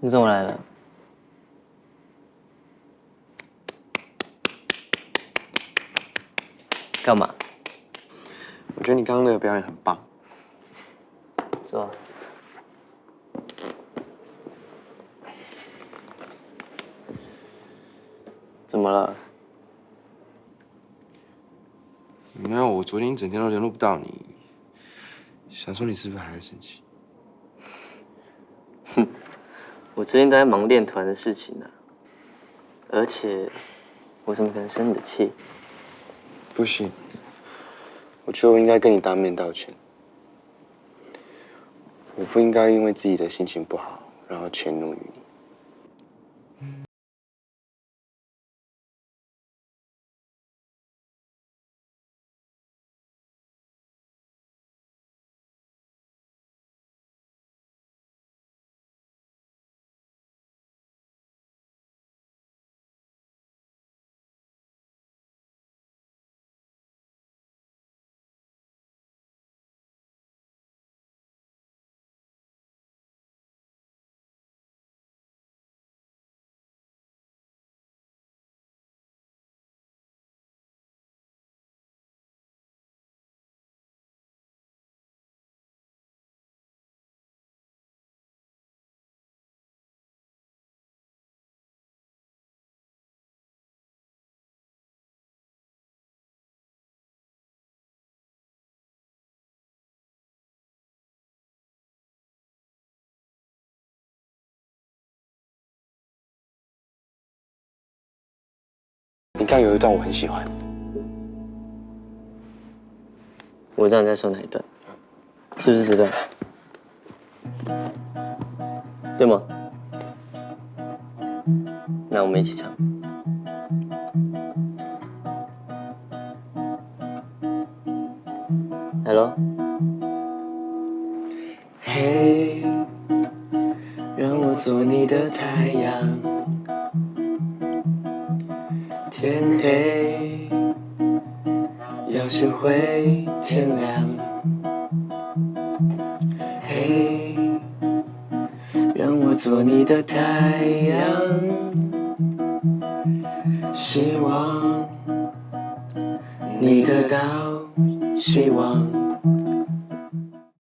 你怎么来了？干嘛？我觉得你刚刚那个表演很棒。坐。怎么了？没有，我昨天一整天都联络不到你，想说你是不是还在生气？哼，我最近都在忙练团的事情呢，而且我怎么可能生你的气？不行，我觉得我应该跟你当面道歉。我不应该因为自己的心情不好，然后迁怒于你。你刚有一段我很喜欢，我知道你在说哪一段，是不是这段？对吗？那我们一起唱。Hello。嘿，让我做你的太阳。天黑，要学会天亮。嘿，让我做你的太阳。希望你得到希望。